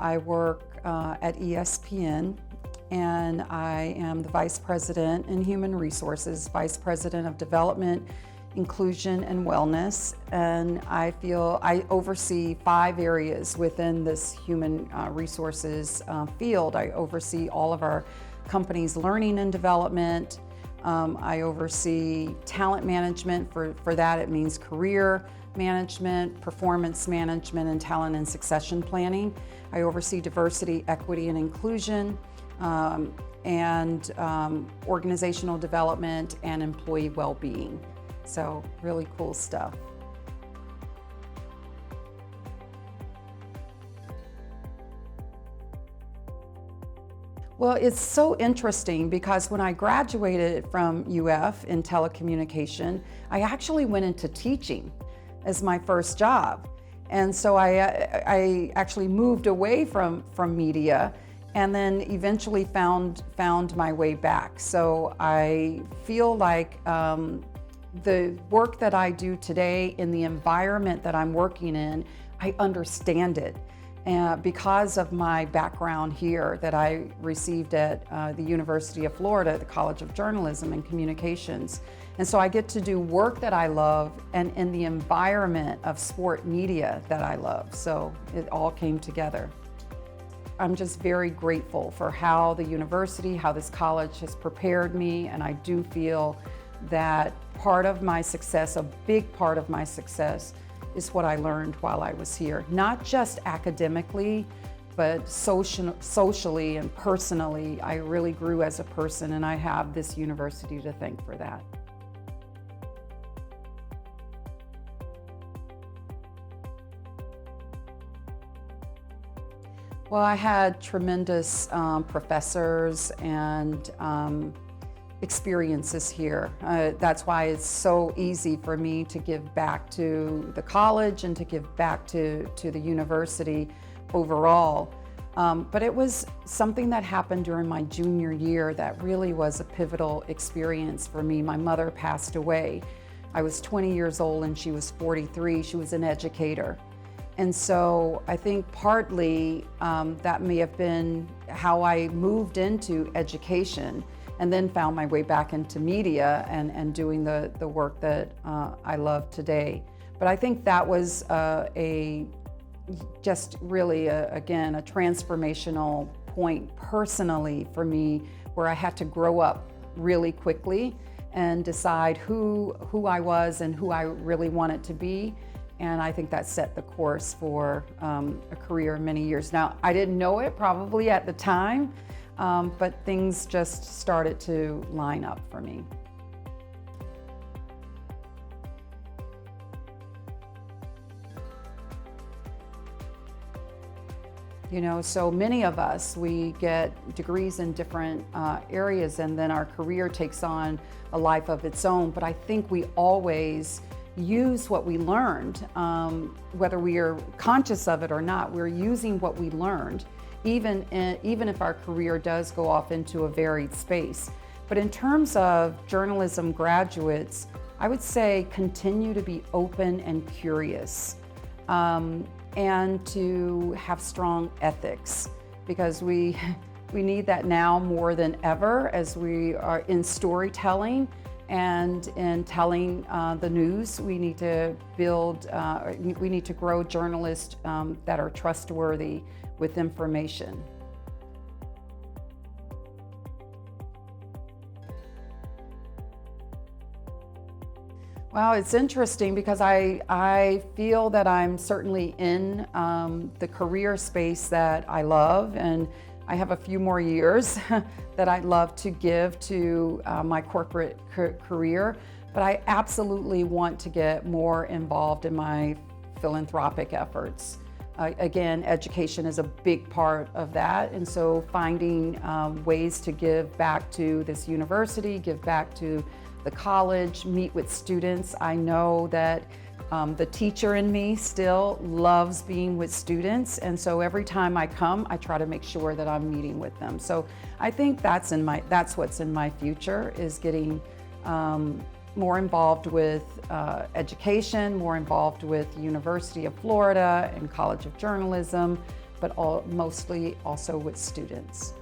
I work at ESPN, and I am the Vice President in Human Resources, Vice President of Development, Inclusion, and Wellness. And I oversee 5 areas within this human resources field. I oversee all of our company's learning and development. I oversee talent management. For that, it means career management, performance management, and talent and succession planning. I oversee diversity, equity, and inclusion, and organizational development and employee well-being. So really cool stuff. Well, it's so interesting because when I graduated from UF in telecommunication, I actually went into teaching as my first job. And so I actually moved away from media and then eventually found my way back. So I feel like the work that I do today in the environment that I'm working in, I understand it. Because of my background here that I received at the University of Florida, the College of Journalism and Communications. And so I get to do work that I love and in the environment of sport media that I love. So it all came together. I'm just very grateful for how the university, how this college has prepared me, and I do feel that part of my success, a big part of my success, is what I learned while I was here. Not just academically, but socially and personally. I really grew as a person, and I have this university to thank for that. Well, I had tremendous professors and experiences here. That's why it's so easy for me to give back to the college and to give back to the university overall. But it was something that happened during my junior year that really was a pivotal experience for me. My mother passed away. I was 20 years old and she was 43. She was an educator. And so I think partly that may have been how I moved into education and then found my way back into media and doing the work that I love today. But I think that was just really, again, a transformational point personally for me, where I had to grow up really quickly and decide who I was and who I really wanted to be. And I think that set the course for a career of many years. Now, I didn't know it probably at the time, but things just started to line up for me. You know, so many of us, we get degrees in different areas, and then our career takes on a life of its own. But I think we always use what we learned, whether we are conscious of it or not. We're using what we learned, even if our career does go off into a varied space. But in terms of journalism graduates, I would say continue to be open and curious, and to have strong ethics, because we need that now more than ever as we are in storytelling. And in telling the news, we need to we need to grow journalists that are trustworthy with information. Well, it's interesting because I feel that I'm certainly in the career space that I love, and I have a few more years that I'd love to give to my corporate career, but I absolutely want to get more involved in my philanthropic efforts. Again, education is a big part of that, and so finding ways to give back to this university, give back to the college, meet with students. I know that the teacher in me still loves being with students, and so every time I come, I try to make sure that I'm meeting with them. So I think that's what's in my future, is getting more involved with education, more involved with the University of Florida and College of Journalism, but mostly also with students.